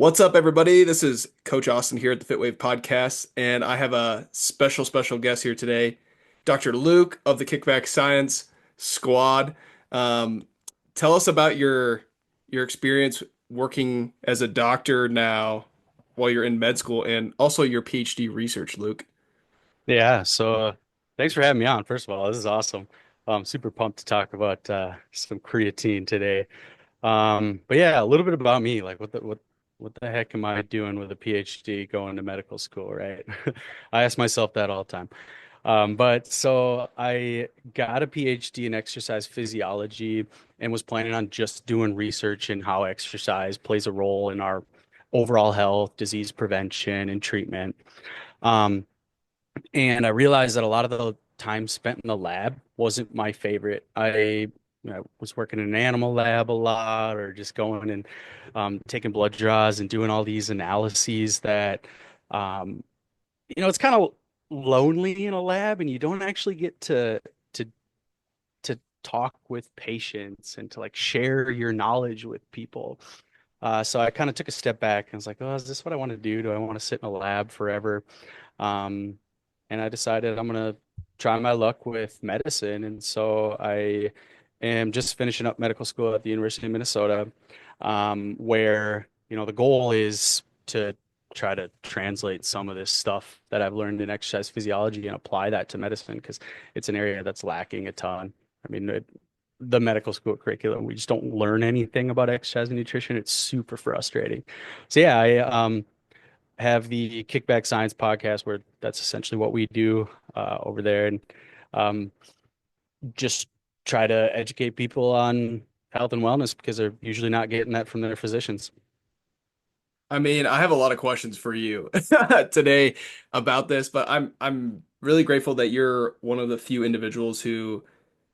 What's up, everybody? This is Coach Austin here at the FitWave Podcast, and I have a special guest here today, Dr. Luke of the Kickback Science Squad. Um, Tell us about your experience working as a doctor now while you're in med school, and also your PhD research, Luke. Yeah, thanks for having me on. First of all, this is awesome. I'm super pumped to talk about some creatine today. But yeah, a little bit about me. Like what the heck am I doing with a PhD going to medical school, right? I ask myself that all the time. But so I got a PhD in exercise physiology and was planning on just doing research in how exercise plays a role in our overall health, disease prevention, and treatment. Um, and I realized that a lot of the time spent in the lab wasn't my favorite. Was working in an animal lab a lot, or just going and taking blood draws and doing all these analyses that, um, it's kind of lonely in a lab, and you don't actually get to to talk with patients and to like share your knowledge with people. So I kind of took a step back and was like, oh, is this what I want to do? Do I want to sit in a lab forever? Um, and I decided I'm gonna try my luck with medicine. And so I am just finishing up medical school at the University of Minnesota, where, the goal is to try to translate some of this stuff that I've learned in exercise physiology and apply that to medicine because it's an area that's lacking a ton. I mean, the medical school curriculum, we just don't learn anything about exercise and nutrition. It's super frustrating. So yeah, I have the Kickback Science podcast where that's essentially what we do over there, and um, just try to educate people on health and wellness because they're usually not getting that from their physicians. I mean, I have a lot of questions for you today about this, but I'm really grateful that you're one of the few individuals who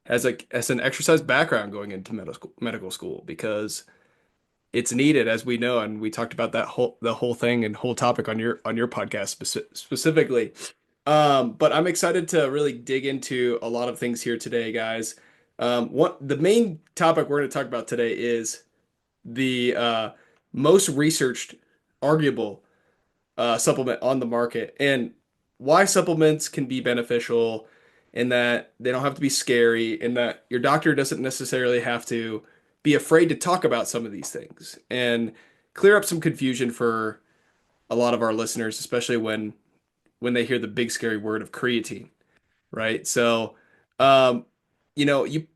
has an exercise background going into medical school because it's needed, as we know, and we talked about the whole thing and whole topic on your podcast specifically. But I'm excited to really dig into a lot of things here today, guys. What the main topic we're going to talk about today is the most researched, arguable supplement on the market and why supplements can be beneficial in that they don't have to be scary and that your doctor doesn't necessarily have to be afraid to talk about some of these things and clear up some confusion for a lot of our listeners, especially when they hear the big scary word of creatine, right? So, um, you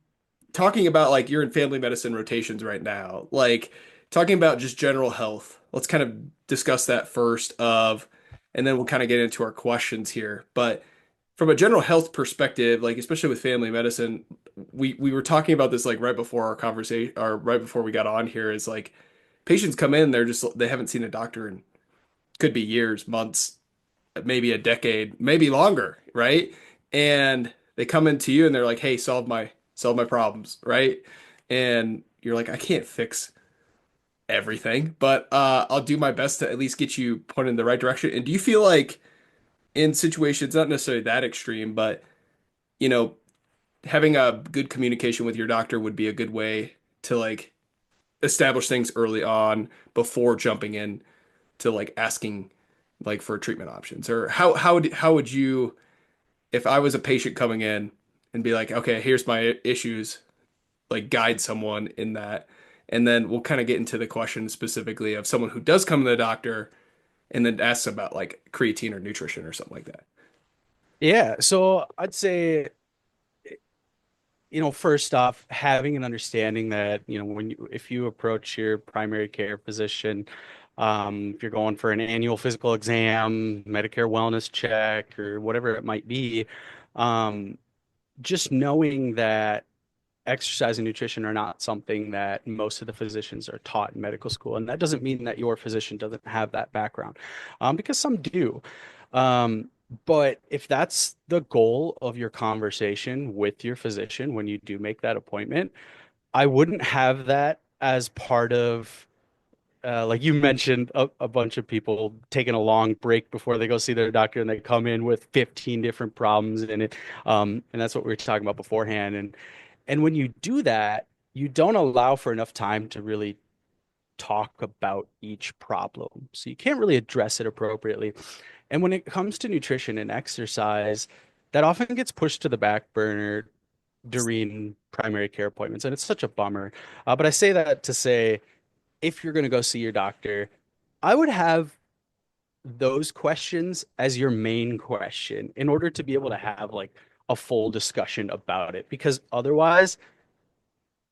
talking about like you're in family medicine rotations right now, like talking about just general health. Let's kind of discuss that first and then we'll kind of get into our questions here. But from a general health perspective, like especially with family medicine, we were talking about this like right before our conversation or right before we got on here is like patients come in, they haven't seen a doctor in could be years, months, maybe a decade, maybe longer, right? And they come into you and they're like, "Hey, solve my problems," right? And you're like, "I can't fix everything, but I'll do my best to at least get you pointed in the right direction." And do you feel like in situations not necessarily that extreme, but you know, having a good communication with your doctor would be a good way to like establish things early on before jumping in to like asking like for treatment options? Or how would you, if I was a patient coming in and be like, okay, here's my issues, like guide someone in that. And then we'll kind of get into the question specifically of someone who does come to the doctor and then asks about like creatine or nutrition or something like that. Yeah, so I'd say, first off, having an understanding that, if you approach your primary care physician, if you're going for an annual physical exam, Medicare wellness check, or whatever it might be, um, just knowing that exercise and nutrition are not something that most of the physicians are taught in medical school. And that doesn't mean that your physician doesn't have that background, because some do. But if that's the goal of your conversation with your physician when you do make that appointment, I wouldn't have that as part of, like you mentioned, a bunch of people taking a long break before they go see their doctor and they come in with 15 different problems in it. And that's what we were talking about beforehand. And when you do that, you don't allow for enough time to really talk about each problem. So you can't really address it appropriately. And when it comes to nutrition and exercise, that often gets pushed to the back burner during primary care appointments. And it's such a bummer. But I say that to say, if you're going to go see your doctor, I would have those questions as your main question in order to be able to have like a full discussion about it. Because otherwise,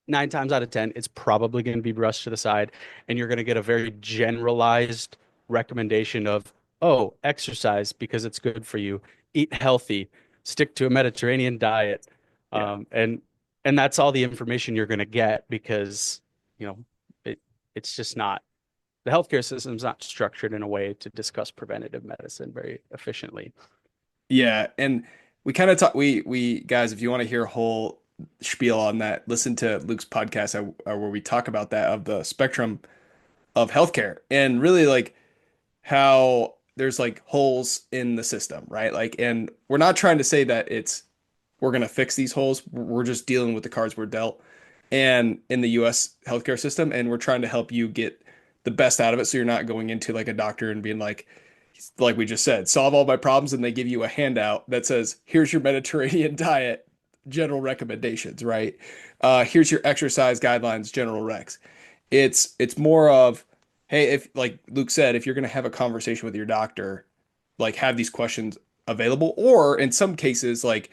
9 times out of 10, it's probably going to be brushed to the side, and you're going to get a very generalized recommendation of, oh, exercise because it's good for you, eat healthy, stick to a Mediterranean diet. Yeah. And that's all the information you're going to get because, you know, it it's just not the healthcare system's not structured in a way to discuss preventative medicine very efficiently. Yeah, and we kind of talk. We guys, if you want to hear a whole spiel on that, listen to Luke's podcast where we talk about that of the spectrum of healthcare and really like how there's like holes in the system, right? Like, and we're not trying to say that we're gonna fix these holes. We're just dealing with the cards we're dealt, and in the U.S. healthcare system, and we're trying to help you get the best out of it, so you're not going into like a doctor and being like we just said, solve all my problems, and they give you a handout that says, here's your Mediterranean diet, general recommendations, right? Here's your exercise guidelines, general recs. It's more of, hey, if like Luke said, if you're gonna have a conversation with your doctor, like have these questions available, or in some cases, like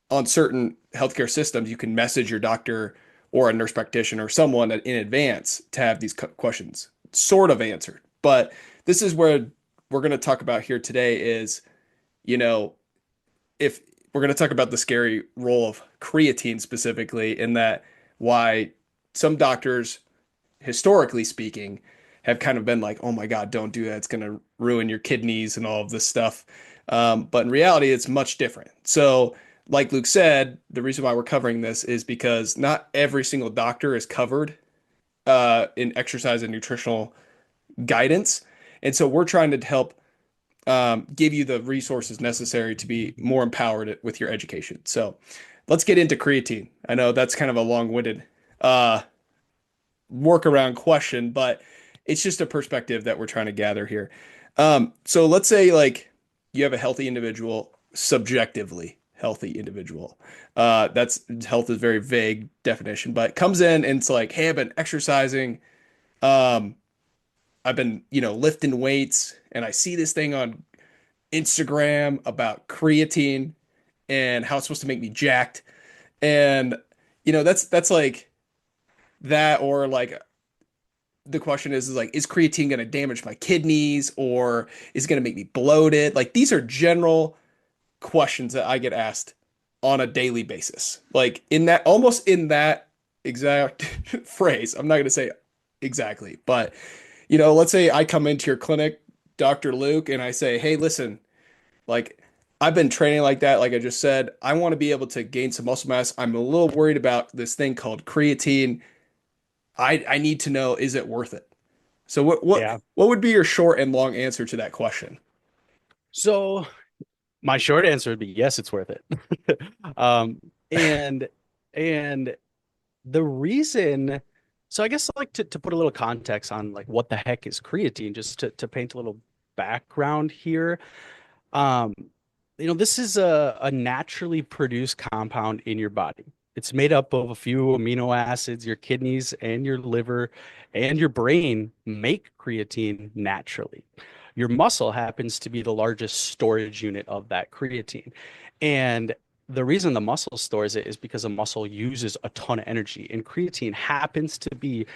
on certain healthcare systems, you can message your doctor or a nurse practitioner or someone in advance to have these questions sort of answered. But this is where we're going to talk about here today is, you know, if we're going to talk about the scary role of creatine specifically, in that why some doctors, historically speaking, have kind of been like, oh my God, don't do that. It's going to ruin your kidneys and all of this stuff. But in reality, it's much different. So, like Luke said, the reason why we're covering this is because not every single doctor is covered in exercise and nutritional guidance. And so we're trying to help give you the resources necessary to be more empowered with your education. So let's get into creatine. I know that's kind of a long-winded uh, workaround question, but it's just a perspective that we're trying to gather here. So let's say like you have a healthy individual, subjectively healthy individual. That's health is very vague definition, but comes in and it's like, hey, I've been exercising. Um, I've been, lifting weights, and I see this thing on Instagram about creatine and how it's supposed to make me jacked. And, that's like that, or like the question is like, is creatine going to damage my kidneys, or is it going to make me bloated? Like these are general questions that I get asked on a daily basis. Like almost in that exact phrase. I'm not going to say exactly, but let's say I come into your clinic, Dr. Luke, and I say, hey, listen, like I've been training like that, like I just said. I want to be able to gain some muscle mass. I'm a little worried about this thing called creatine. I need to know, is it worth it? So Yeah. what would be your short and long answer to that question? So my short answer would be yes, it's worth it. Um, and and the reason, so I guess like to put a little context on like what the heck is creatine, just to paint a little background here. Um, this is a naturally produced compound in your body. It's made up of a few amino acids. Your kidneys and your liver and your brain make creatine naturally. Your muscle happens to be the largest storage unit of that creatine. And the reason the muscle stores it is because a muscle uses a ton of energy, and creatine happens to be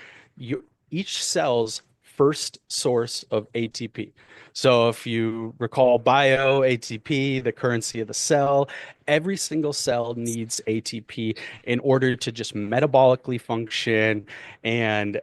each cell's first source of ATP. So if you recall bio, ATP, the currency of the cell, every single cell needs ATP in order to just metabolically function. And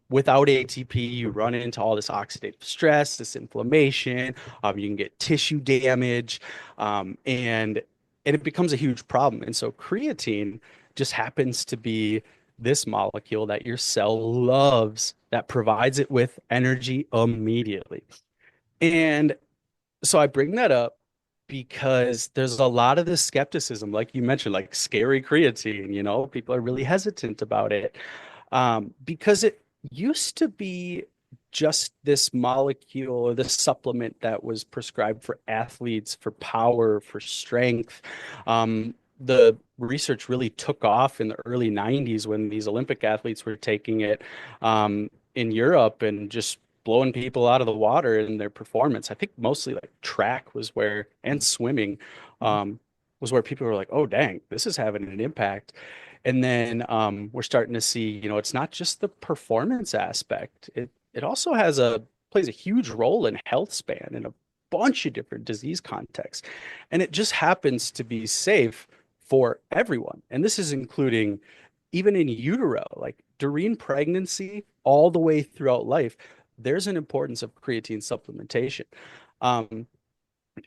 without ATP, you run into all this oxidative stress, this inflammation. You can get tissue damage, and it becomes a huge problem. And so creatine just happens to be this molecule that your cell loves that provides it with energy immediately. And so I bring that up because there's a lot of this skepticism, like you mentioned, like scary creatine, people are really hesitant about it because used to be just this molecule or this supplement that was prescribed for athletes for power, for strength. The research really took off in the early 90s when these Olympic athletes were taking it in Europe and just blowing people out of the water in their performance. I think mostly like track was where, and swimming was where people were like, oh, dang, this is having an impact. And then we're starting to see, it's not just the performance aspect. It also plays a huge role in health span in a bunch of different disease contexts. And it just happens to be safe for everyone. And this is including even in utero, like during pregnancy, all the way throughout life, there's an importance of creatine supplementation. Um,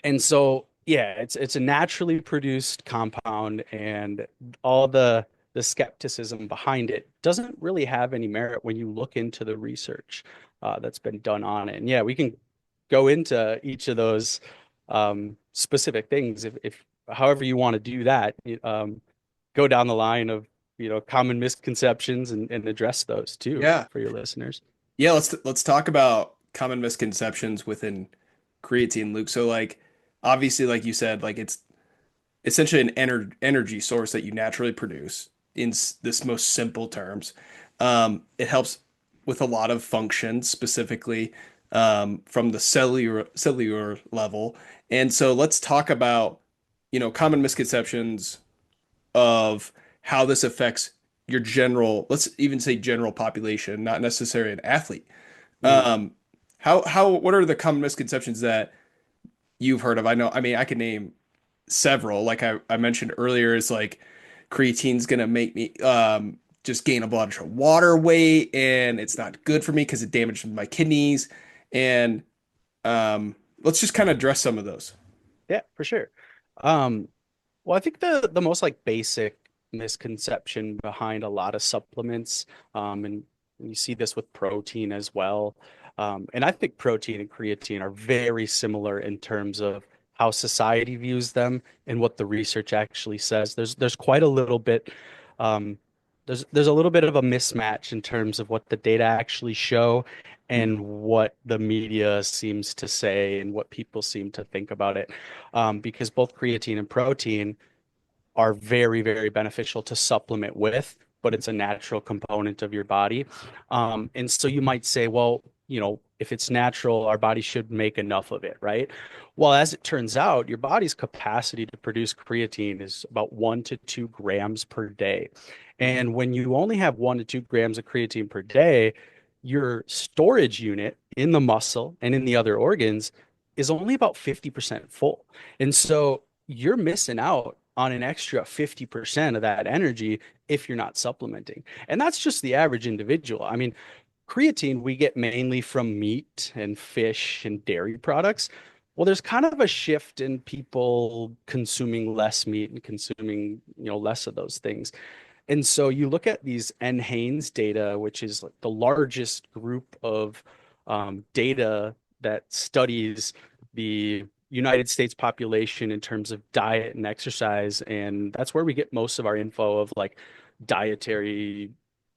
and so, yeah, it's a naturally produced compound, and all the skepticism behind it doesn't really have any merit when you look into the research that's been done on it. And yeah, we can go into each of those specific things if however you want to do that. Go down the line of common misconceptions and address those too Yeah. for your listeners. Yeah, let's talk about common misconceptions within creatine, Luke. So like obviously like you said, like it's essentially an energy source that you naturally produce in this most simple terms. It helps with a lot of functions, specifically from the cellular level. And so let's talk about, common misconceptions of how this affects your general, let's even say general population, not necessarily an athlete. Mhm. Um, what are the common misconceptions that you've heard of? I know, I mean, I can name several. Like I mentioned earlier, is like creatine's gonna make me just gain a bunch of water weight, and it's not good for me because it damages my kidneys. And let's just kind of address some of those. Yeah, for sure. Um, Well, I think the most like basic misconception behind a lot of supplements, and you see this with protein as well. And I think protein and creatine are very similar in terms of how society views them and what the research actually says. There's quite a little bit, um, there's a little bit of a mismatch in terms of what the data actually show and what the media seems to say and what people seem to think about it. Because both creatine and protein are very, very beneficial to supplement with, but it's a natural component of your body. And so you might say, well, if it's natural, our body should make enough of it, right? Well, as it turns out, your body's capacity to produce creatine is about 1 to 2 grams per day. And when you only have 1 to 2 grams of creatine per day, your storage unit in the muscle and in the other organs is only about 50% full. And so you're missing out on an extra 50% of that energy if you're not supplementing. And that's just the average individual. I mean, creatine we get mainly from meat and fish and dairy products. Well, there's kind of a shift in people consuming less meat and consuming, less of those things. And so you look at these NHANES data, which is like the largest group of data that studies the United States population in terms of diet and exercise. And that's where we get most of our info of like dietary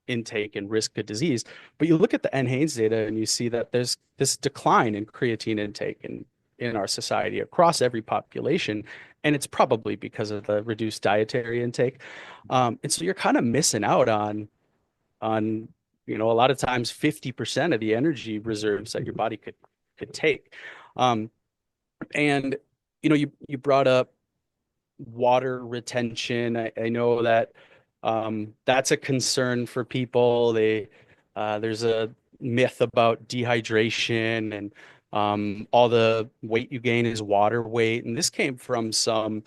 intake and risk of disease. But you look at the NHANES data and you see that there's this decline in creatine intake in our society across every population. And it's probably because of the reduced dietary intake. And so you're kind of missing out on a lot of times 50% of the energy reserves that your body could take. Um, and you brought up water retention. I know that that's a concern for people. There's a myth about dehydration and all the weight you gain is water weight. And this came from some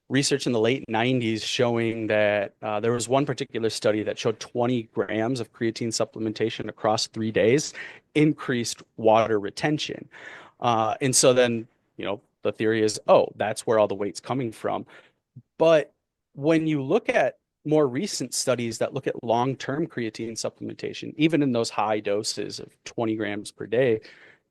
research in the late 90s showing that there was one particular study that showed 20 grams of creatine supplementation across 3 days increased water retention. And so then, the theory is, oh, that's where all the weight's coming from. But when you look at more recent studies that look at long-term creatine supplementation, even in those high doses of 20 grams per day,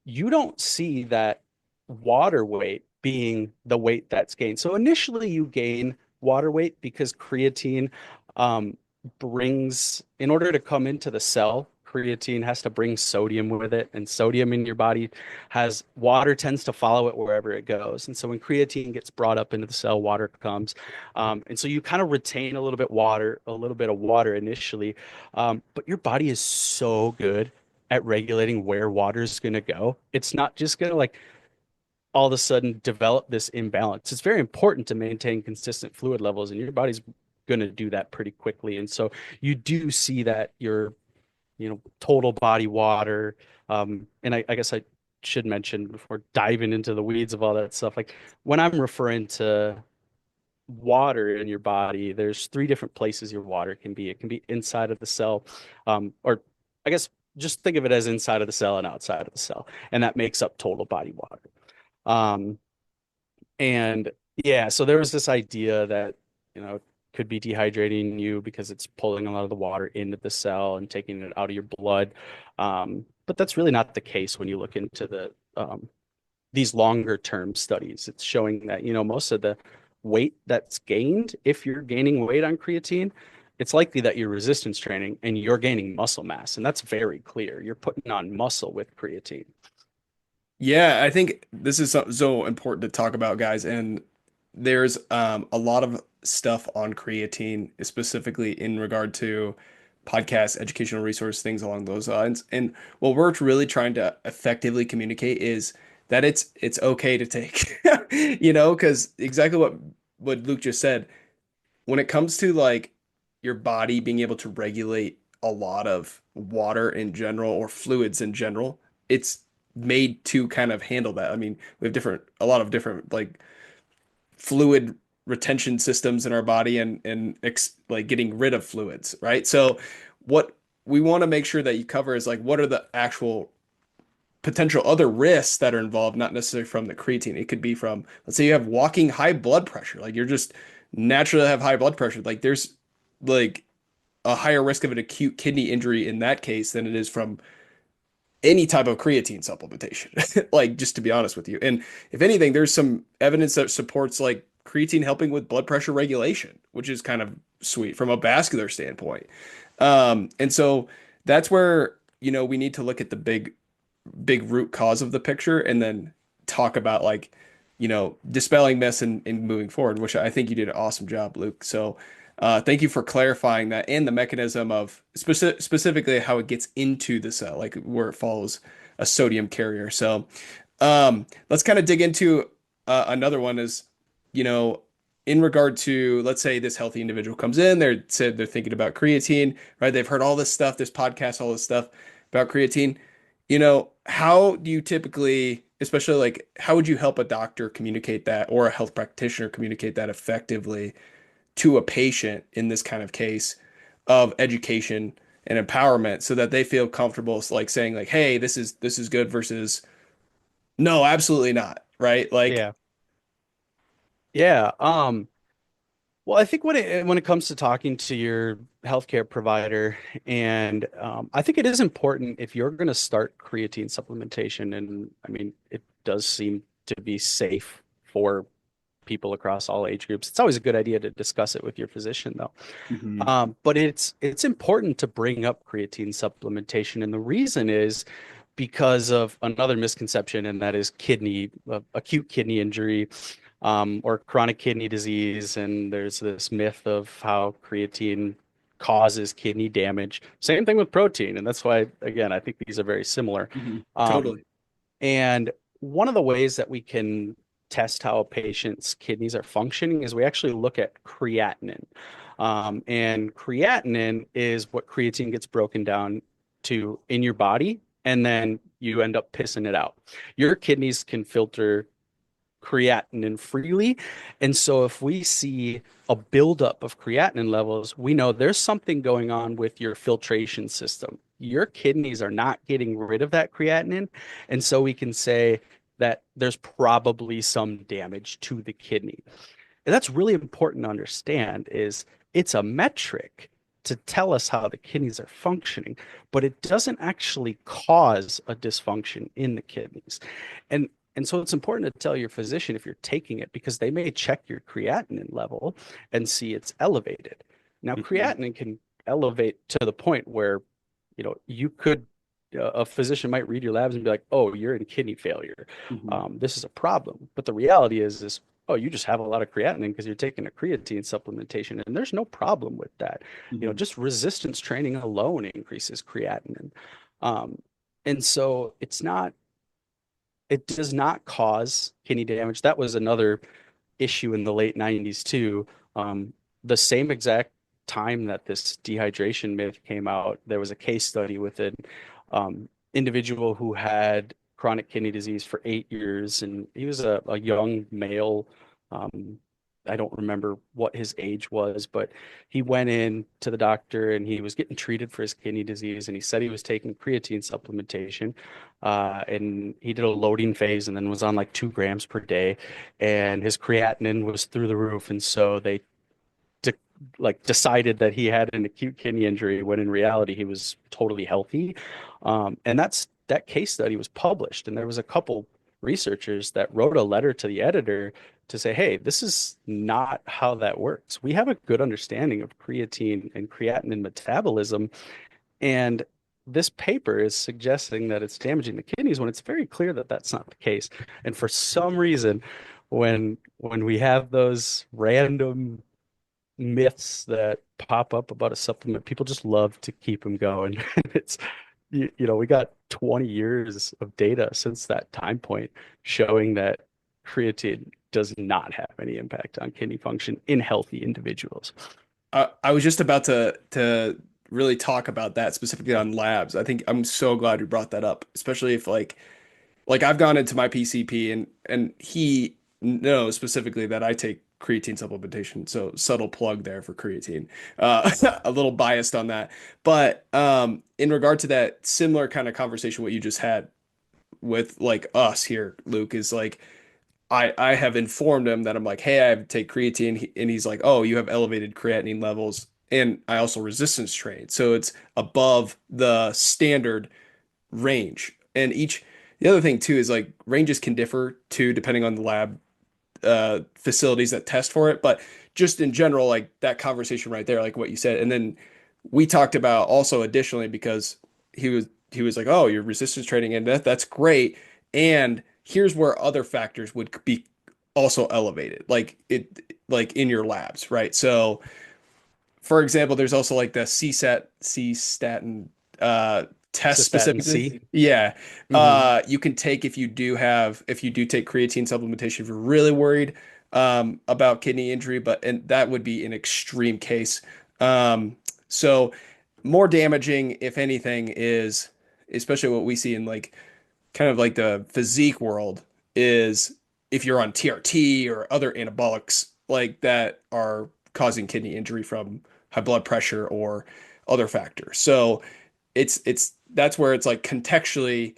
you don't see that water weight being the weight that's gained. So initially you gain water weight because creatine um, in order to come into the cell, creatine has to bring sodium with it, and sodium in your body has water tends to follow it wherever it goes. And so when creatine gets brought up into the cell, water comes. And so you kind of retain a little bit of water initially. But your body is so good at regulating where water is going to go. It's not just going to like all of a sudden develop this imbalance. It's very important to maintain consistent fluid levels, and your body's going to do that pretty quickly. And so you do see that your, total body water. And I guess I should mention before diving into the weeds of all that stuff, like when I'm referring to water in your body, there's three different places your water can be. It can be inside of the cell, or I guess just think of it as inside of the cell and outside of the cell, and that makes up total body water. Um, and yeah, so there was this idea that, it could be dehydrating you because it's pulling a lot of the water into the cell and taking it out of your blood. But that's really not the case when you look into these longer term studies. It's showing that, most of the weight that's gained, if you're gaining weight on creatine, it's likely that you're resistance training and you're gaining muscle mass. And that's very clear. You're putting on muscle with creatine. Yeah, I think this is so important to talk about, guys. And there's a lot of stuff on creatine, specifically in regard to podcasts, educational resource, things along those lines. And what we're really trying to effectively communicate is that it's okay to take, because exactly what Luke just said, when it comes to like your body being able to regulate a lot of water in general or fluids in general, it's made to kind of handle that. I mean, we have a lot of different like fluid retention systems in our body and like getting rid of fluids, right? So what we want to make sure that you cover is like what are the actual potential other risks that are involved, not necessarily from the creatine. It could be from, let's say you have walking high blood pressure, like you're just naturally have high blood pressure. Like there's like a higher risk of an acute kidney injury in that case than it is from any type of creatine supplementation, like just to be honest with you. And if anything, there's some evidence that supports like creatine helping with blood pressure regulation, which is kind of sweet from a vascular standpoint. And so that's where, we need to look at the big root cause of the picture and then talk about like, dispelling myths and moving forward, which I think you did an awesome job, Luke. So thank you for clarifying that and the mechanism of specifically how it gets into the cell, like where it follows a sodium carrier. So let's kind of dig into another one is, you know, in regard to, let's say this healthy individual comes in, they're thinking about creatine, right? They've heard all this stuff, this podcast, all this stuff about creatine. How do you typically, especially like, how would you help a doctor communicate that or a health practitioner communicate that effectively to a patient in this kind of case of education and empowerment so that they feel comfortable like saying like, hey, this is good versus no, absolutely not, right? Like, Yeah. Yeah. Well, I think when it comes to talking to your healthcare provider, and I think it is important if you're going to start creatine supplementation, and I mean, it does seem to be safe for people across all age groups. It's always a good idea to discuss it with your physician, though. mhm. But it's important to bring up creatine supplementation, and the reason is because of another misconception, and that is acute kidney injury, or chronic kidney disease. And there's this myth of how creatine causes kidney damage. Same thing with protein, and that's why, again, I think these are very similar. Um, Totally. and one of the ways that we can test how a patient's kidneys are functioning is we actually look at creatinine. And creatinine is what creatine gets broken down to in your body, and then you end up pissing it out. Your kidneys can filter creatinine freely. And so if we see a buildup of creatinine levels, we know there's something going on with your filtration system. Your kidneys are not getting rid of that creatinine. And so we can say that there's probably some damage to the kidney. And that's really important to understand is it's a metric to tell us how the kidneys are functioning, but it doesn't actually cause a dysfunction in the kidneys. And and so it's important to tell your physician if you're taking it because they may check your creatinine level and see it's elevated. Now, Mhm. creatinine can elevate to the point where you could, a physician might read your labs and be like, oh, you're in kidney failure. Hmm. This is a problem. But the reality is, oh, you just have a lot of creatinine because you're taking a creatine supplementation, and there's no problem with that. Hmm. Just resistance training alone increases creatinine. Um, and so it does not cause kidney damage. That was another issue in the late 90s too. The same exact time that this dehydration myth came out, there was a case study with an individual who had chronic kidney disease for 8 years, and he was a young male. Um, I don't remember what his age was, but he went in to the doctor and he was getting treated for his kidney disease, and he said he was taking creatine supplementation, and he did a loading phase and then was on like 2 grams per day, and his creatinine was through the roof, and so they de decided that he had an acute kidney injury when in reality he was totally healthy. And that case study was published, and there was a couple researchers that wrote a letter to the editor to say, hey, this is not how that works. We have a good understanding of creatine and creatinine metabolism, and this paper is suggesting that it's damaging the kidneys when it's very clear that that's not the case. And for some reason, when we have those random myths that pop up about a supplement, people just love to keep them going. It's we got 20 years of data since that time point showing that creatine does not have any impact on kidney function in healthy individuals. I was just about to really talk about that specifically on labs. I think I'm so glad you brought that up, especially if like I've gone into my PCP and he knows specifically that I take creatine supplementation. So subtle plug there for creatine. A little biased on that. But in regard to that similar kind of conversation what you just had with like us here, Luke, is like I have informed him that I'm like, hey, I have to take creatine, and he's like, oh, you have elevated creatinine levels, and I also resistance train, so it's above the standard range. And the other thing too is like ranges can differ too depending on the lab facilities that test for it, but just in general, like that conversation right there, like what you said, and then we talked about also additionally because he was like, oh, you're resistance training, and that's great, and here's where other factors would be also elevated, like in your labs, right? So for example, there's also like the CSAT, C-statin test Cystatin specifically. C. Yeah. Hmm. You can take if you do take creatine supplementation if you're really worried about kidney injury, and that would be an extreme case. So more damaging, if anything, is especially what we see in like kind of like the physique world is if you're on TRT or other anabolics like that are causing kidney injury from high blood pressure or other factors. So it's that's where it's like contextually,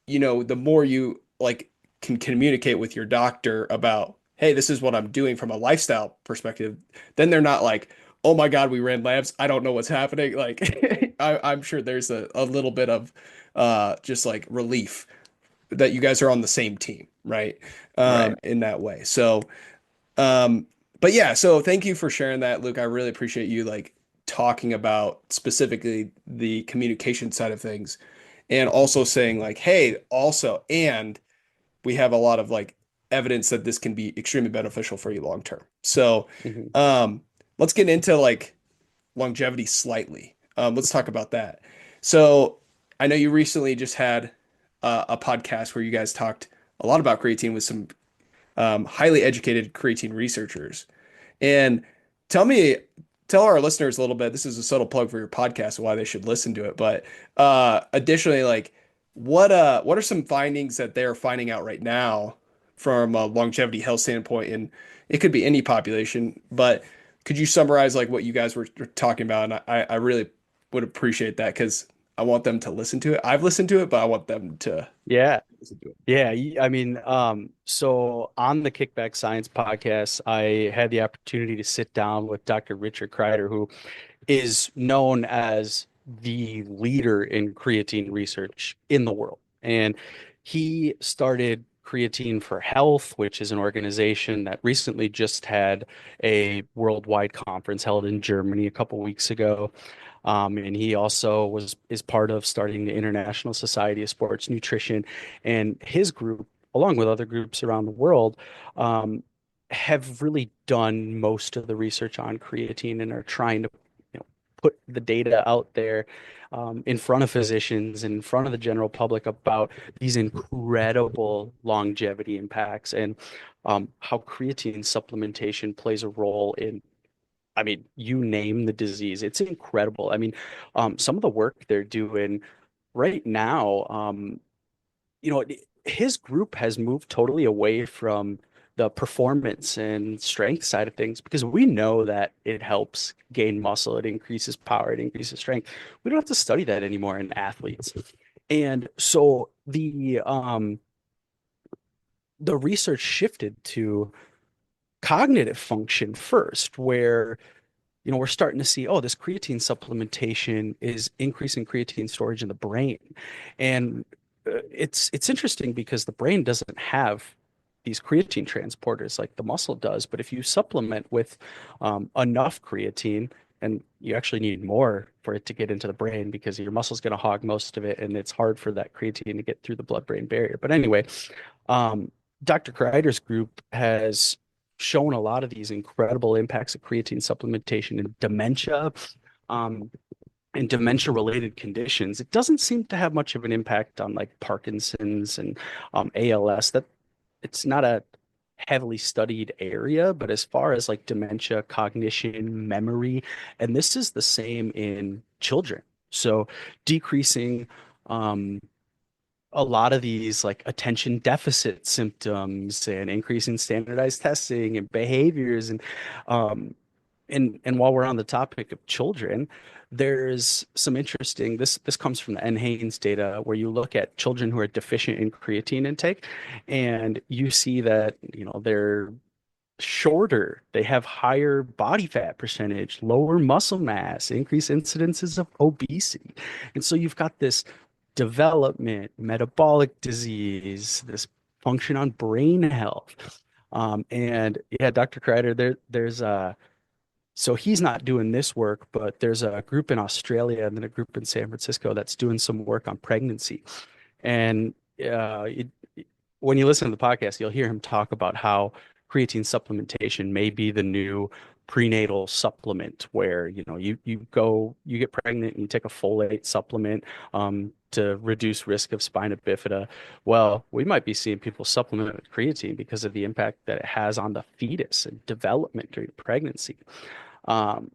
the more you like can communicate with your doctor about, hey, this is what I'm doing from a lifestyle perspective, then they're not like, oh my God, we ran labs. I don't know what's happening. Like I'm sure there's a little bit of just like relief that you guys are on the same team, right? Right. In that way. So, um, but yeah, so thank you for sharing that, Luke. I really appreciate you like talking about specifically the communication side of things and also saying like, hey, also, and we have a lot of like evidence that this can be extremely beneficial for you long term. So, Hmm. um, let's get into like longevity slightly. Let's talk about that. So, I know you recently just had a podcast where you guys talked a lot about creatine with some highly educated creatine researchers. And tell me, tell our listeners a little bit. This is a subtle plug for your podcast, why they should listen to it. But additionally, like, what are some findings that they're finding out right now from a longevity health standpoint? And it could be any population, but could you summarize like what you guys were talking about? And I really would appreciate that because I want them to listen to it. I've listened to it, but I want them to Yeah. listen to it. Yeah, I mean, so on the Kickback Science podcast, I had the opportunity to sit down with Dr. Richard Kreider, who is known as the leader in creatine research in the world. And he started Creatine for Health, which is an organization that recently just had a worldwide conference held in Germany a couple weeks ago. And he also is part of starting the International Society of Sports Nutrition, and his group, along with other groups around the world, um, have really done most of the research on creatine and are trying to, put the data out there in front of physicians and in front of the general public about these incredible longevity impacts and how creatine supplementation plays a role in, I mean, you name the disease. It's incredible. I mean, some of the work they're doing right now, you know, his group has moved totally away from the performance and strength side of things because we know that it helps gain muscle, it increases power, it increases strength. We don't have to study that anymore in athletes. And so the research shifted to cognitive function first, where we're starting to see, oh, this creatine supplementation is increasing creatine storage in the brain. And it's interesting because the brain doesn't have these creatine transporters like the muscle does. But if you supplement with enough creatine, and you actually need more for it to get into the brain because your muscle's going to hog most of it, and it's hard for that creatine to get through the blood-brain barrier. But anyway, um, Dr. Kreider's group has shown a lot of these incredible impacts of creatine supplementation in dementia, um, and dementia-related conditions. It doesn't seem to have much of an impact on like Parkinson's and ALS. That it's not a heavily studied area, but as far as like dementia, cognition, memory, and this is the same in children. So decreasing um, a lot of these like attention deficit symptoms and increasing standardized testing and behaviors um and while we're on the topic of children, there's some interesting, this comes from the NHANES data where you look at children who are deficient in creatine intake and you see that they're shorter, they have higher body fat percentage, lower muscle mass, increased incidences of obesity. And so you've got this development, metabolic disease, this function on brain health. And yeah, Dr. Kreider, there's so he's not doing this work, but there's a group in Australia and then a group in San Francisco that's doing some work on pregnancy. And it, when you listen to the podcast, you'll hear him talk about how creatine supplementation may be the new prenatal supplement where you get pregnant and you take a folate supplement to reduce risk of spina bifida. Well, we might be seeing people supplement with creatine because of the impact that it has on the fetus and development during pregnancy. Um,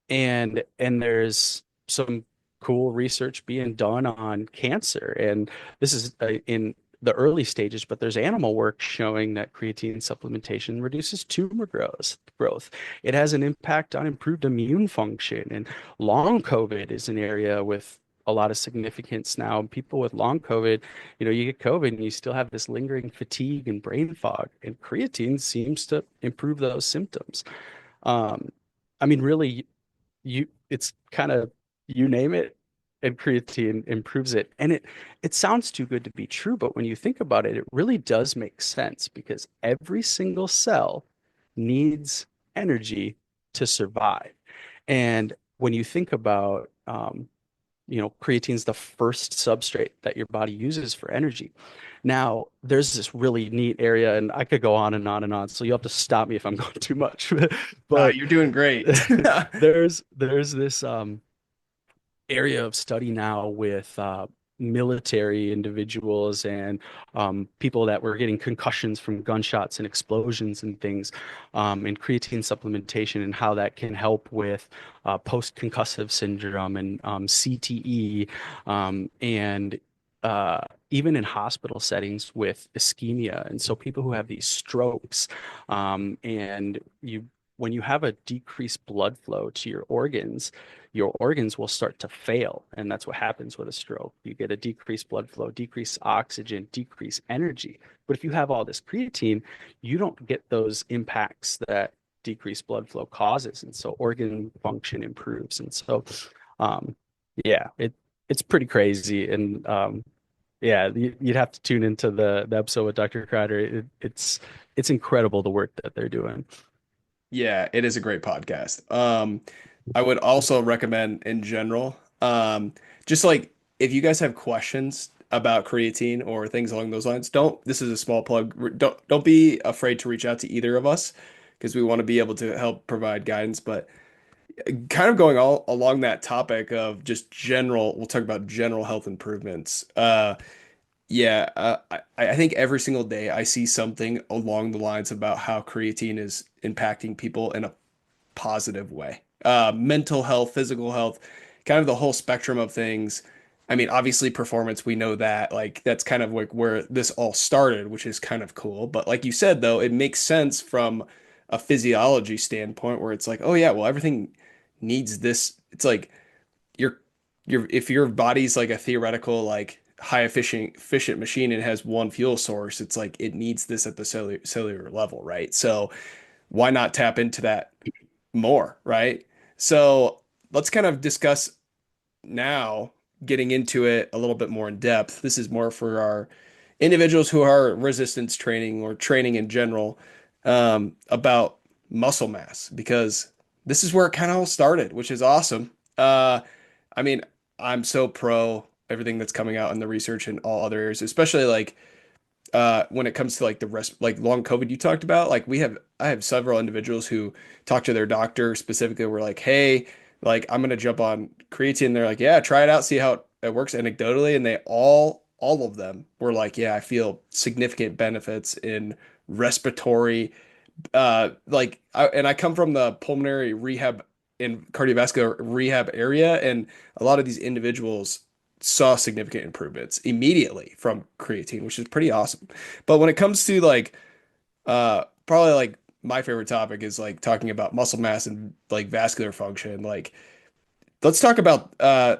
and there's some cool research being done on cancer, and this is in the early stages, but there's animal work showing that creatine supplementation reduces tumor growth. It has an impact on improved immune function, and long COVID is an area with a lot of significance now. People with long COVID, you get COVID and you still have this lingering fatigue and brain fog, and creatine seems to improve those symptoms. Um, I mean, really, it's kind of you name it, and creatine improves it. And it sounds too good to be true, but when you think about it, it really does make sense because every single cell needs energy to survive. And when you think about creatine's the first substrate that your body uses for energy. Now, there's this really neat area, and I could go on and on and on, so you'll have to stop me if I'm going too much. But You're doing great. there's this area of study now with military individuals and people that were getting concussions from gunshots and explosions and things, and creatine supplementation and how that can help with post-concussive syndrome and CTE, and even in hospital settings with ischemia. And so people who have these strokes, and when you have a decreased blood flow to your organs will start to fail. And that's what happens with a stroke. You get a decreased blood flow, decreased oxygen, decreased energy. But if you have all this creatine, you don't get those impacts that decreased blood flow causes. And so organ function improves. And so, um, yeah, it's pretty crazy. And yeah, you'd have to tune into the episode with Dr. Kreider. It's incredible the work that they're doing. Yeah, it is a great podcast. I would also recommend in general, just like if you guys have questions about creatine or things along those lines, this is a small plug. Don't be afraid to reach out to either of us because we want to be able to help provide guidance. But kind of going all along that topic of just general, we'll talk about general health improvements. Yeah, I think every single day I see something along the lines about how creatine is impacting people in a positive way. Mental health, physical health, kind of the whole spectrum of things. I mean, obviously performance, we know that. Like that's kind of like where this all started, which is kind of cool. But like you said, though, it makes sense from a physiology standpoint where it's like, oh yeah, well, everything needs this. It's like your if your body's like a theoretical like high efficient machine and has one fuel source, it's like it needs this at the cellular level, right? So why not tap into that more, right? So let's kind of discuss now, getting into it a little bit more in depth. This is more for our individuals who are resistance training or training in general, about muscle mass, because this is where it kind of all started, which is awesome. I mean, I'm so pro everything that's coming out in the research in all other areas, especially like when it comes to like the rest, like long COVID you talked about, like I have several individuals who talk to their doctor specifically. We're like, hey, like I'm gonna jump on creatine. They're like, yeah, try it out, see how it works anecdotally, and they all of them were like, yeah, I feel significant benefits in respiratory, and I come from the pulmonary rehab and cardiovascular rehab area, and a lot of these individuals saw significant improvements immediately from creatine, which is pretty awesome. But when it comes to like probably like my favorite topic is like talking about muscle mass and like vascular function. Like let's talk about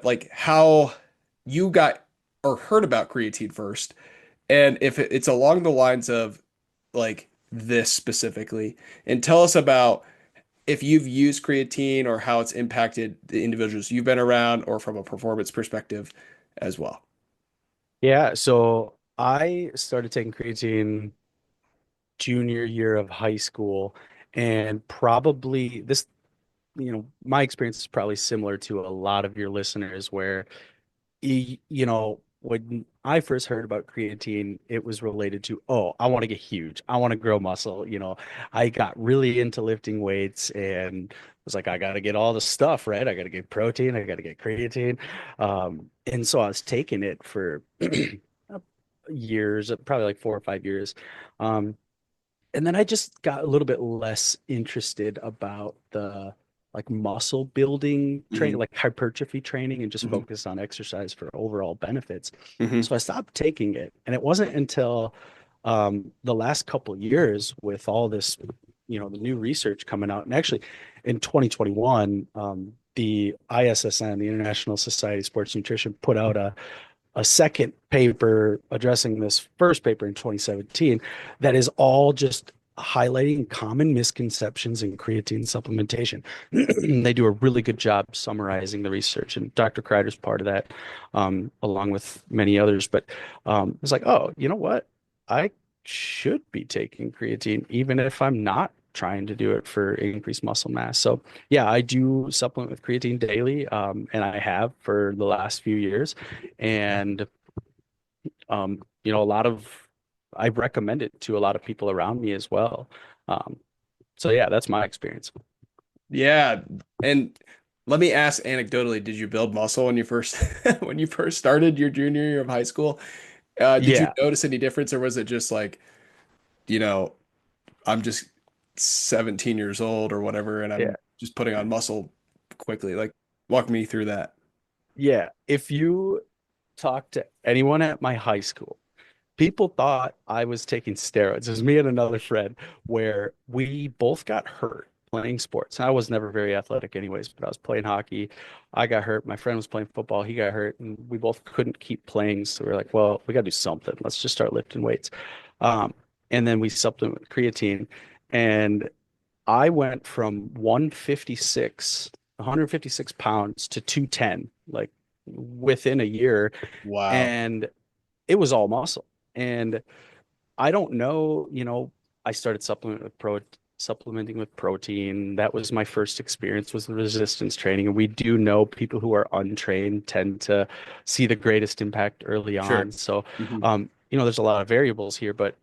like how you got or heard about creatine first, and if it's along the lines of like this specifically, and tell us about if you've used creatine or how it's impacted the individuals you've been around or from a performance perspective as well. Yeah, so I started taking creatine junior year of high school, and probably this, my experience is probably similar to a lot of your listeners where when I first heard about creatine, it was related to, oh, I want to get huge. I want to grow muscle. I got really into lifting weights and was like, I got to get all the stuff, right? I got to get protein. I got to get creatine. And so I was taking it for years, probably like 4 or 5 years. Um, and then I just got a little bit less interested about the like muscle building training, Hmm. like hypertrophy training, and just Hmm. focus on exercise for overall benefits. Hmm. So I stopped taking it. And it wasn't until the last couple years with all this, the new research coming out. And actually in 2021, the ISSN, the International Society of Sports Nutrition, put out a second paper addressing this first paper in 2017 that is all just highlighting common misconceptions in creatine supplementation. They do a really good job summarizing the research, and Dr. Kreider's part of that, along with many others. But it's like, oh, you know what? I should be taking creatine, even if I'm not trying to do it for increased muscle mass. So yeah, I do supplement with creatine daily, and I have for the last few years. And a lot of I recommend it to a lot of people around me as well. Um, so yeah, that's my experience. Yeah. And let me ask anecdotally, did you build muscle when you first when you first started your junior year of high school? Did you Yeah, notice any difference, or was it just like, you know, I'm just 17 years old or whatever, and yeah, I'm just putting on muscle quickly? Like, walk me through that. yeah. If you talk to anyone at my high school, people thought I was taking steroids. It was me and another friend where we both got hurt playing sports. I was never very athletic anyways, but I was playing hockey. I got hurt. My friend was playing football. He got hurt, and we both couldn't keep playing. So we are like, well, we got to do something. Let's just start lifting weights. Um, and then we supplement with creatine. And I went from 156 pounds to 210, like within a year. Wow. And it was all muscle. And I don't know, I started supplementing with supplementing with protein. That was my first experience was the resistance training. And we do know people who are untrained tend to see the greatest impact early Sure. on. So, Hmm. there's a lot of variables here, but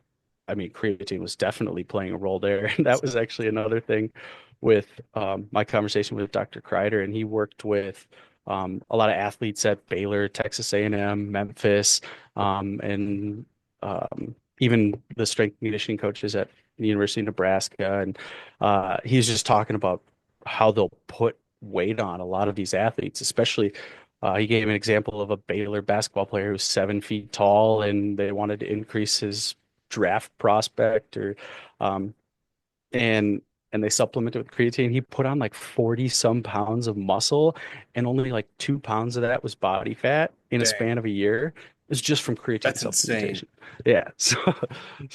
I mean, creatine was definitely playing a role there. And that was actually another thing with my conversation with Dr. Kreider, and he worked with a lot of athletes at Baylor, Texas A&M, Memphis, and even the strength and conditioning coaches at the University of Nebraska. And he's just talking about how they'll put weight on a lot of these athletes, especially he gave an example of a Baylor basketball player who's 7 feet tall, and they wanted to increase his draft prospect or um, and and they supplemented with creatine. He put on like 40 some pounds of muscle, and only like 2 pounds of that was body fat in a Dang, span of a year. It's just from creatine that's insane. supplementation. Yeah. So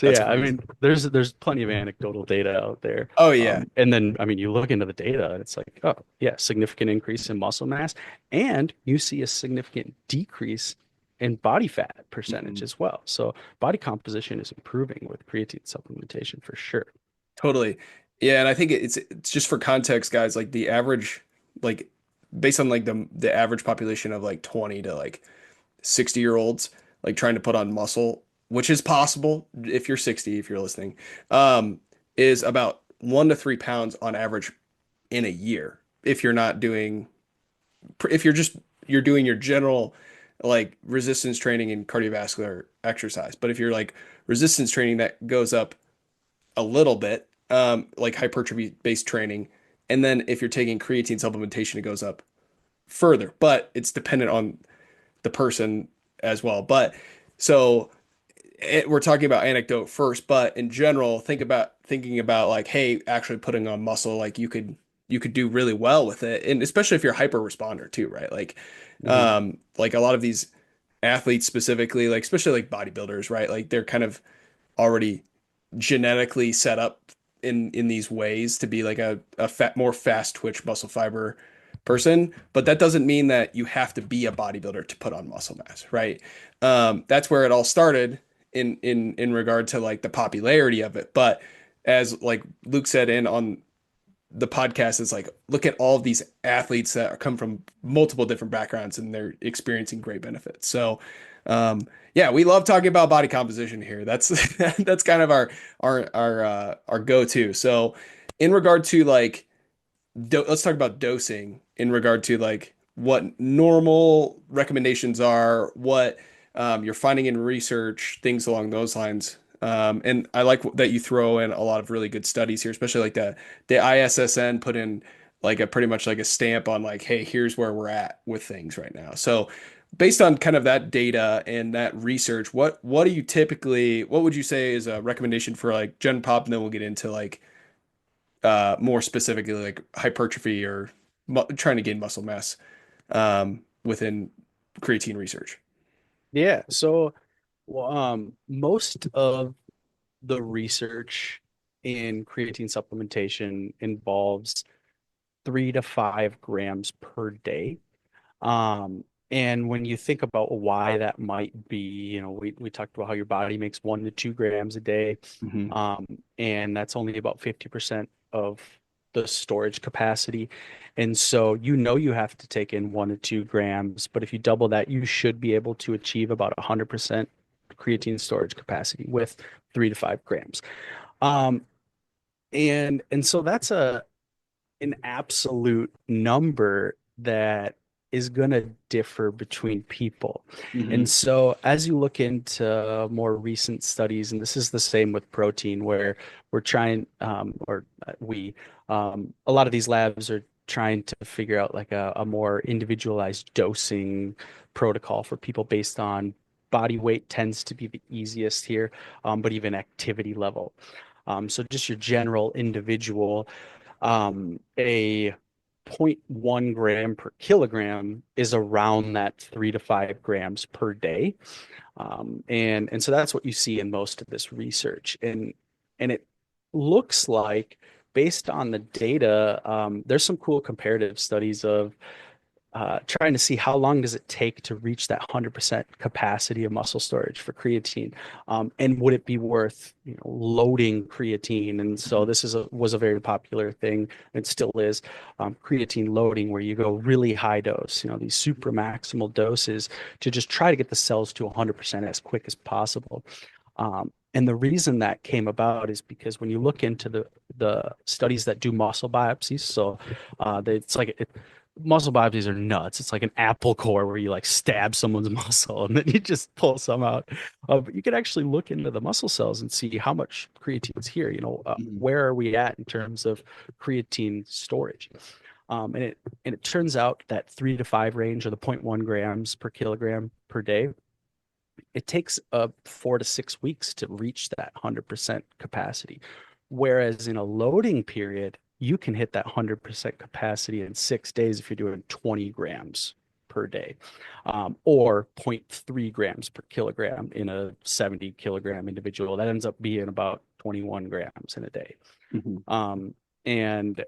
That's yeah, I crazy. mean, there's plenty of anecdotal data out there. Oh yeah. And then I mean, you look into the data, and it's like, oh yeah, significant increase in muscle mass, and you see a significant decrease in body fat percentage Mhm. as well. So body composition is improving with creatine supplementation for sure. Totally. Yeah, and I think it's just for context, guys, like the average, like based on like the average population of like 20 to like 60-year-olds, like trying to put on muscle, which is possible if you're 60, if you're listening, is about 1 to 3 pounds on average in a year. If you're not doing, if you're doing your general like resistance training and cardiovascular exercise, but if you're like resistance training, that goes up a little bit, like hypertrophy based training. And then if you're taking creatine supplementation, it goes up further, but it's dependent on the person as well. But so we're talking about anecdote first, but in general, thinking about like, hey, actually putting on muscle, like you could do really well with it. And especially if you're a hyper responder too, right? Mhm. Like a lot of these athletes specifically, like especially like bodybuilders, right? Like they're kind of already genetically set up in these ways to be like a more fast twitch muscle fiber person, but that doesn't mean that you have to be a bodybuilder to put on muscle mass, right? That's where it all started in regard to like the popularity of it. But as like Luke said in on the podcast, is like look at all of these athletes that come from multiple different backgrounds and they're experiencing great benefits. So yeah, we love talking about body composition here. That's that's kind of our go-to. So in regard to like let's talk about dosing in regard to like what normal recommendations are, what you're finding in research, things along those lines. And I like that you throw in a lot of really good studies here, especially like the ISSN put in like a pretty much like a stamp on like, hey, here's where we're at with things right now. So based on kind of that data and that research, what do you typically, what would you say is a recommendation for like Gen Pop? And then we'll get into like more specifically like hypertrophy or trying to gain muscle mass within creatine research. Yeah. So, well, most of the research in creatine supplementation involves 3 to 5 grams per day. Um, and when you think about why that might be, we talked about how your body makes 1 to 2 grams a day. Hmm. Um, and that's only about 50% of the storage capacity. And so you have to take in 1 to 2 grams, but if you double that, you should be able to achieve about 100% creatine storage capacity with 3 to 5 grams. Um, and so that's an absolute number that is going to differ between people. And Hmm. so as you look into more recent studies, and this is the same with protein, where we're trying, or we, a lot of these labs are trying to figure out like a more individualized dosing protocol for people based on body weight tends to be the easiest here, but even activity level. So just your general individual a 0.1 gram per kilogram is around that 3 to 5 grams per day. And so that's what you see in most of this research. And it looks like based on the data, there's some cool comparative studies of trying to see how long does it take to reach that 100% capacity of muscle storage for creatine, and would it be worth loading creatine? And so this was a very popular thing. It still is, creatine loading, where you go really high dose, these super maximal doses to just try to get the cells to 100% as quick as possible. And the reason that came about is because when you look into the studies that do muscle biopsies, so it's like muscle biopsies are nuts. It's like an apple core where you like stab someone's muscle and then you just pull some out. But you can actually look into the muscle cells and see how much creatine is here. Mhm. Where are we at in terms of creatine storage? And it turns out that 3 to 5 range, or the zero point 0.1 grams per kilogram per day, it takes 4 to 6 weeks to reach that 100% capacity. Whereas in a loading period, you can hit that 100% capacity in 6 days if you're doing 20 grams per day, or zero point 0.3 grams per kilogram in a 70 kilogram individual. That ends up being about 21 grams in a day. Mhm. And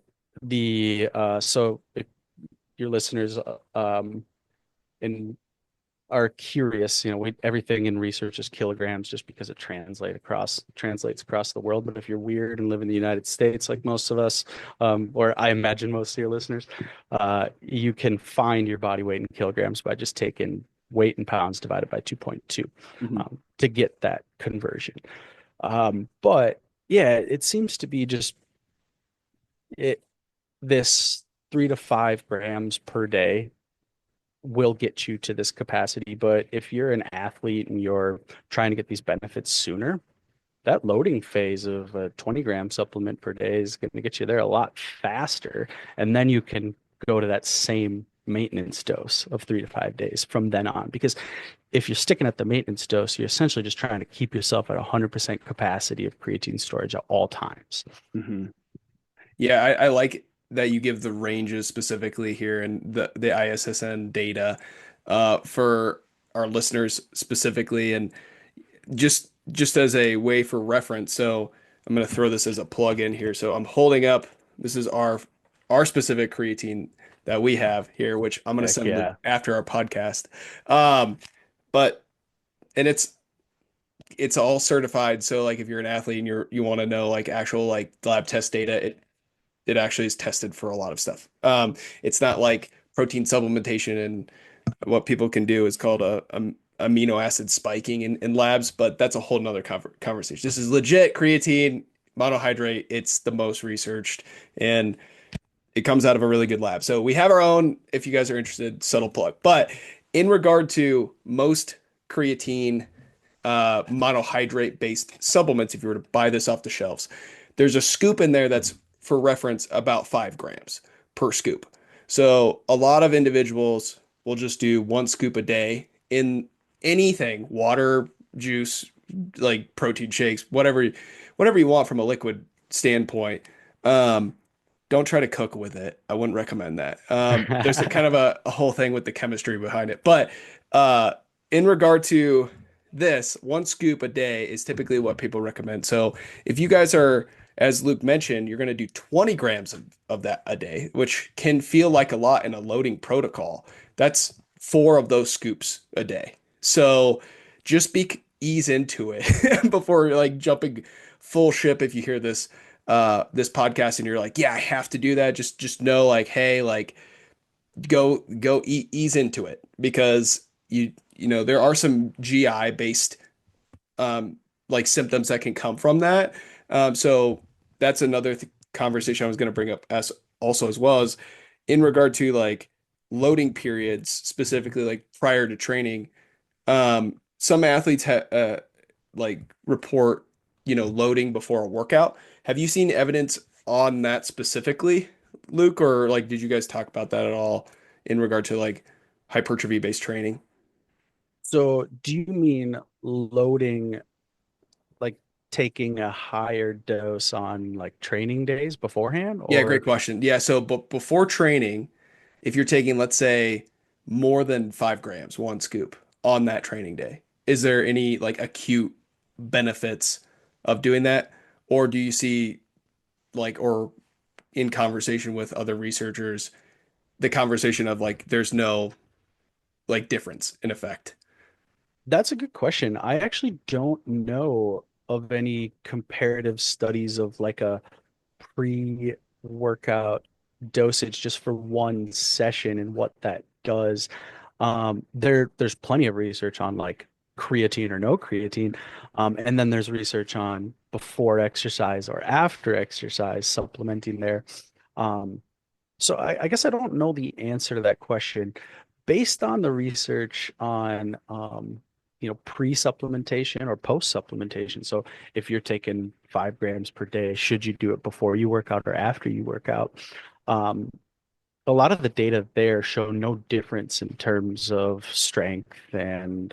so if your listeners in are curious, everything in research is kilograms just because it translates across the world. But if you're weird and live in the United States, like most of us, or I imagine most of your listeners, you can find your body weight in kilograms by just taking weight in pounds divided by 2.2 Mhm. to get that conversion. But yeah, it seems to be just it this 3 to 5 grams per day will get you to this capacity. But if you're an athlete and you're trying to get these benefits sooner, that loading phase of a 20-gram supplement per day is going to get you there a lot faster. And then you can go to that same maintenance dose of 3 to 5 days from then on. Because if you're sticking at the maintenance dose, you're essentially just trying to keep yourself at 100% capacity of creatine storage at all times. Mhm. Yeah, I like that you give the ranges specifically here and the ISSN data for our listeners specifically, and just as a way for reference. So I'm going to throw this as a plug in here. So I'm holding up. This is our specific creatine that we have here, which I'm going to Heck send Luke yeah. after our podcast. Um, but and it's all certified. So like if you're an athlete and you want to know like actual like lab test data, it actually is tested for a lot of stuff. It's not like protein supplementation and what people can do is called a amino acid spiking in labs, but that's a whole nother conversation. This is legit creatine monohydrate. It's the most researched and it comes out of a really good lab. So we have our own, if you guys are interested, subtle plug. But in regard to most creatine monohydrate based supplements, if you were to buy this off the shelves, there's a scoop in there that's for reference about 5 grams per scoop. So a lot of individuals will just do 1 scoop a day in anything, water, juice, like protein shakes, whatever you want from a liquid standpoint. Um, don't try to cook with it. I wouldn't recommend that. There's a kind of a whole thing with the chemistry behind it. But uh, in regard to this, 1 scoop a day is typically what people recommend. So if you guys are, as Luke mentioned, you're going to do 20 grams of that a day, which can feel like a lot in a loading protocol. That's 4 of those scoops a day. So just ease into it before like jumping full ship. If you hear this podcast and you're like, yeah, I have to do that. Just know like, hey, like ease into it because you know there are some GI based um like symptoms that can come from that. So that's another conversation I was going to bring up as also as well as in regard to like loading periods specifically like prior to training. Some athletes like report, loading before a workout. Have you seen evidence on that specifically, Luke, or like did you guys talk about that at all in regard to like hypertrophy based training? So, do you mean loading, like taking a higher dose on like training days beforehand, Yeah, great or question. Yeah, so but before training, if you're taking, let's say, more than 5 grams, 1 scoop on that training day, is there any like acute benefits of doing that? Or do you see like, or in conversation with other researchers, the conversation of like there's no like difference in effect? That's a good question. I actually don't know of any comparative studies of like a pre-workout dosage just for one session and what that does. There's plenty of research on like creatine or no creatine, and then there's research on before exercise or after exercise supplementing there. Um, so I guess I don't know the answer to that question. Based on the research on pre-supplementation or post-supplementation. So if you're taking 5 grams per day, should you do it before you work out or after you work out? Um, a lot of the data there show no difference in terms of strength and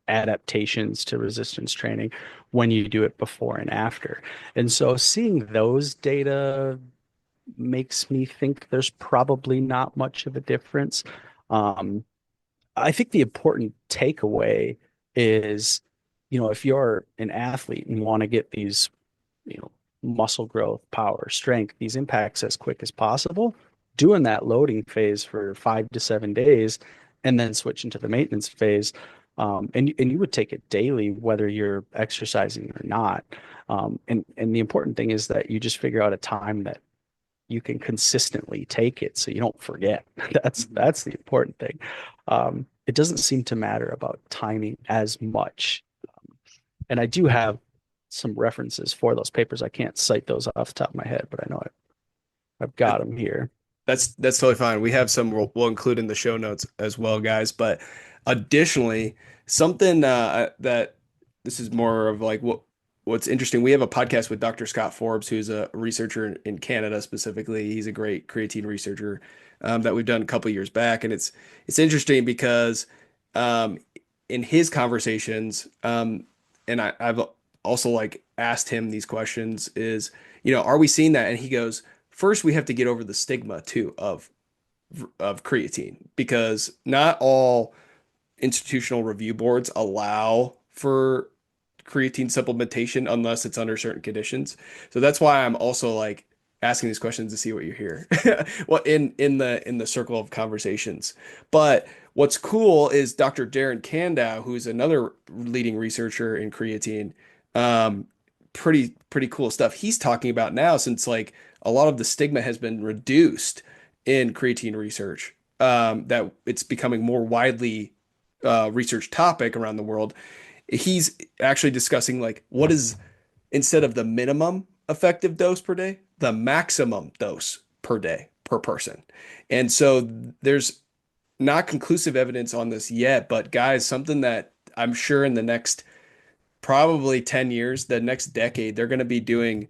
adaptations to resistance training when you do it before and after. And so seeing those data makes me think there's probably not much of a difference. Um, I think the important takeaway is, if you're an athlete and want to get these, you know, muscle growth, power, strength, these impacts as quick as possible, doing that loading phase for 5 to 7 days and then switching to the maintenance phase. And you would take it daily, whether you're exercising or not. And the important thing is that you just figure out a time that you can consistently take it so you don't forget. That's the important thing. It doesn't seem to matter about timing as much. And I do have some references for those papers. I can't cite those off the top of my head, but I know I've got them here. That's totally fine. We have some we'll include in the show notes as well, guys. But additionally, something that this is more of like what's interesting. We have a podcast with Dr. Scott Forbes, who's a researcher in Canada specifically. He's a great creatine researcher that we've done a couple years back, and it's interesting because um, in his conversations, and I've also like asked him these questions is, are we seeing that? And he goes, first we have to get over the stigma too of creatine because not all institutional review boards allow for creatine supplementation unless it's under certain conditions. So that's why I'm also like asking these questions to see what you hear. Well, in the circle of conversations. But what's cool is Dr. Darren Kandow, who's another leading researcher in creatine. Um, pretty cool stuff he's talking about now since like a lot of the stigma has been reduced in creatine research. That it's becoming more widely research topic around the world. He's actually discussing like what is instead of the minimum effective dose per day, the maximum dose per day per person. And so there's not conclusive evidence on this yet, but guys, something that I'm sure in the next probably 10 years, the next decade, they're going to be doing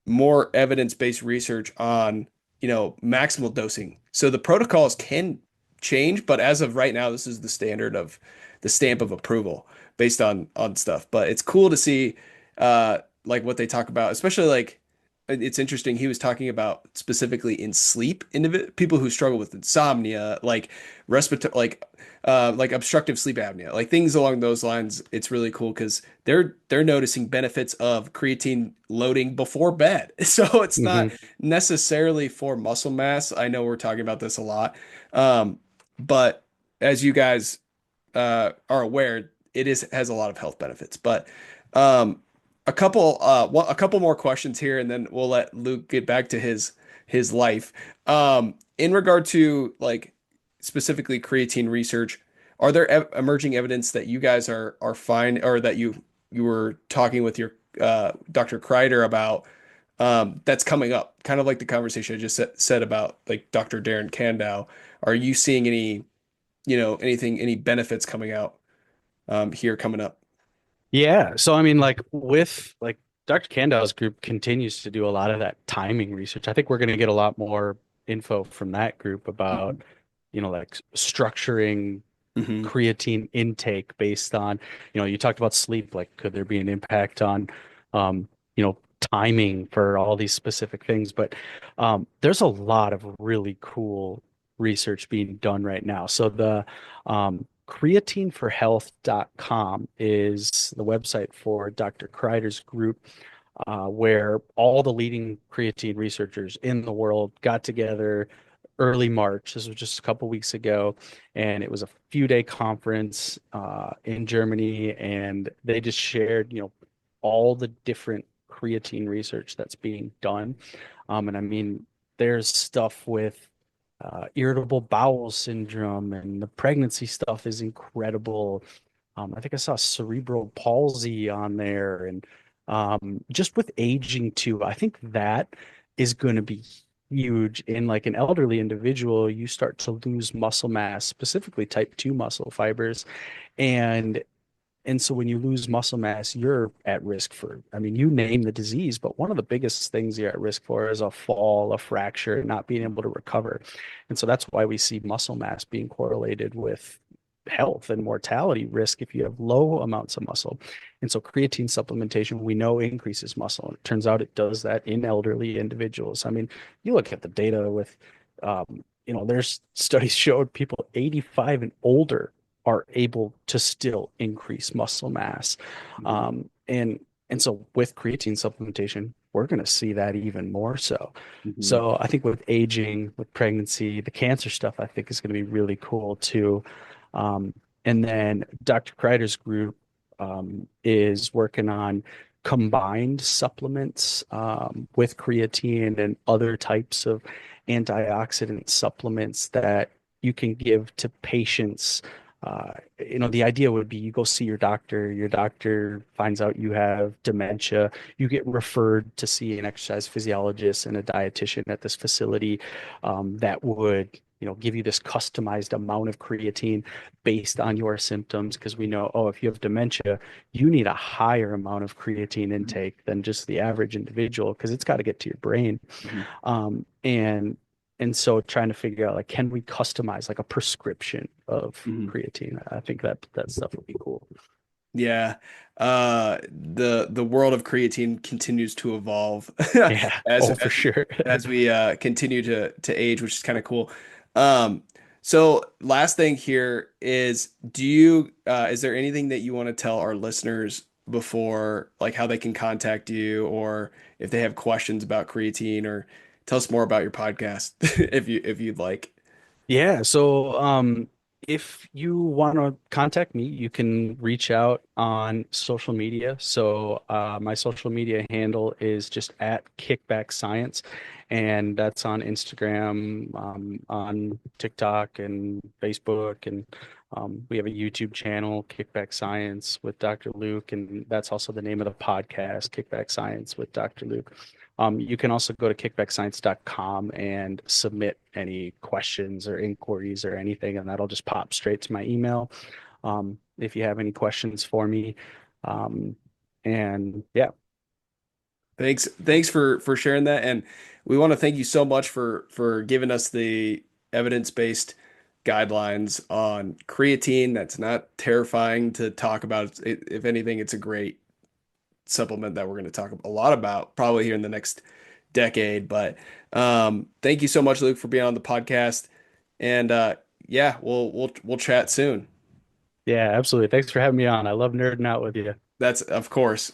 more evidence-based research on, maximal dosing. So the protocols can change, but as of right now, this is the standard of the stamp of approval based on stuff. But it's cool to see like what they talk about, especially like it's interesting. He was talking about specifically in sleep, people who struggle with insomnia, like respiratory, like obstructive sleep apnea, like things along those lines. It's really cool because they're noticing benefits of creatine loading before bed. So it's not Hmm. necessarily for muscle mass. I know we're talking about this a lot, but as you guys are aware, it is has a lot of health benefits. But um, a couple more questions here, and then we'll let Luke get back to his life. In regard to like specifically creatine research, are there emerging evidence that you guys are fine or that you were talking with your Dr. Kreider about that's coming up? Kind of like the conversation I just said about like Dr. Darren Kandow. Are you seeing any, any benefits coming out here coming up? Yeah. So I mean, like with like Dr. Kandow's group continues to do a lot of that timing research. I think we're going to get a lot more info from that group about, like structuring Hmm. creatine intake based on, you talked about sleep, like could there be an impact on, timing for all these specific things? But there's a lot of really cool research being done right now. So the creatineforhealth.com is the website for Dr. Kreider's group, where all the leading creatine researchers in the world got together, early March. This was just a couple weeks ago, and it was a few day conference in Germany, and they just shared, all the different creatine research that's being done. And I mean, there's stuff with irritable bowel syndrome, and the pregnancy stuff is incredible. I think I saw cerebral palsy on there, and just with aging too. I think that is going to be huge in like an elderly individual. You start to lose muscle mass, specifically type 2 muscle fibers, and so when you lose muscle mass, you're at risk for, I mean, you name the disease, but one of the biggest things you're at risk for is a fall, a fracture, not being able to recover. And so that's why we see muscle mass being correlated with health and mortality risk if you have low amounts of muscle. And so creatine supplementation, we know increases muscle. And it turns out it does that in elderly individuals. I mean, you look at the data with, there's studies showed people 85 and older are able to still increase muscle mass. Mhm. And so with creatine supplementation, we're going to see that even more so. Mhm. So I think with aging, with pregnancy, the cancer stuff, I think is going to be really cool too. Um, and then Dr. Kreider's group is working on combined supplements with creatine and other types of antioxidant supplements that you can give to patients. The idea would be you go see your doctor finds out you have dementia, you get referred to see an exercise physiologist and a dietitian at this facility that would, give you this customized amount of creatine based on your symptoms. Because we know, oh, if you have dementia, you need a higher amount of creatine intake than just the average individual because it's got to get to your brain. Mhm. And so trying to figure out like can we customize like a prescription of Mhm. creatine? I think that stuff would be cool. Yeah. The world of creatine continues to evolve Yeah. as Oh, for as sure. as we continue to age, which is kind of cool. Um, so last thing here is, is there anything that you want to tell our listeners before, like how they can contact you, or if they have questions about creatine, or tell us more about your podcast if you'd like. Yeah, so if you want to contact me, you can reach out on social media. So my social media handle is just at Kickback Science, and that's on Instagram, on TikTok and Facebook, and we have a YouTube channel, Kickback Science with Dr. Luke, and that's also the name of the podcast, Kickback Science with Dr. Luke. You can also go to kickbackscience.com and submit any questions or inquiries or anything, and that'll just pop straight to my email. If you have any questions for me. Um, and yeah, Thanks for sharing that, and we want to thank you so much for giving us the evidence-based guidelines on creatine. That's not terrifying to talk about. If anything, it's a great supplement that we're going to talk a lot about probably here in the next decade. But thank you so much, Luke, for being on the podcast, and yeah, we'll chat soon. yeah, absolutely. Thanks for having me on. I love nerding out with you. That's of course.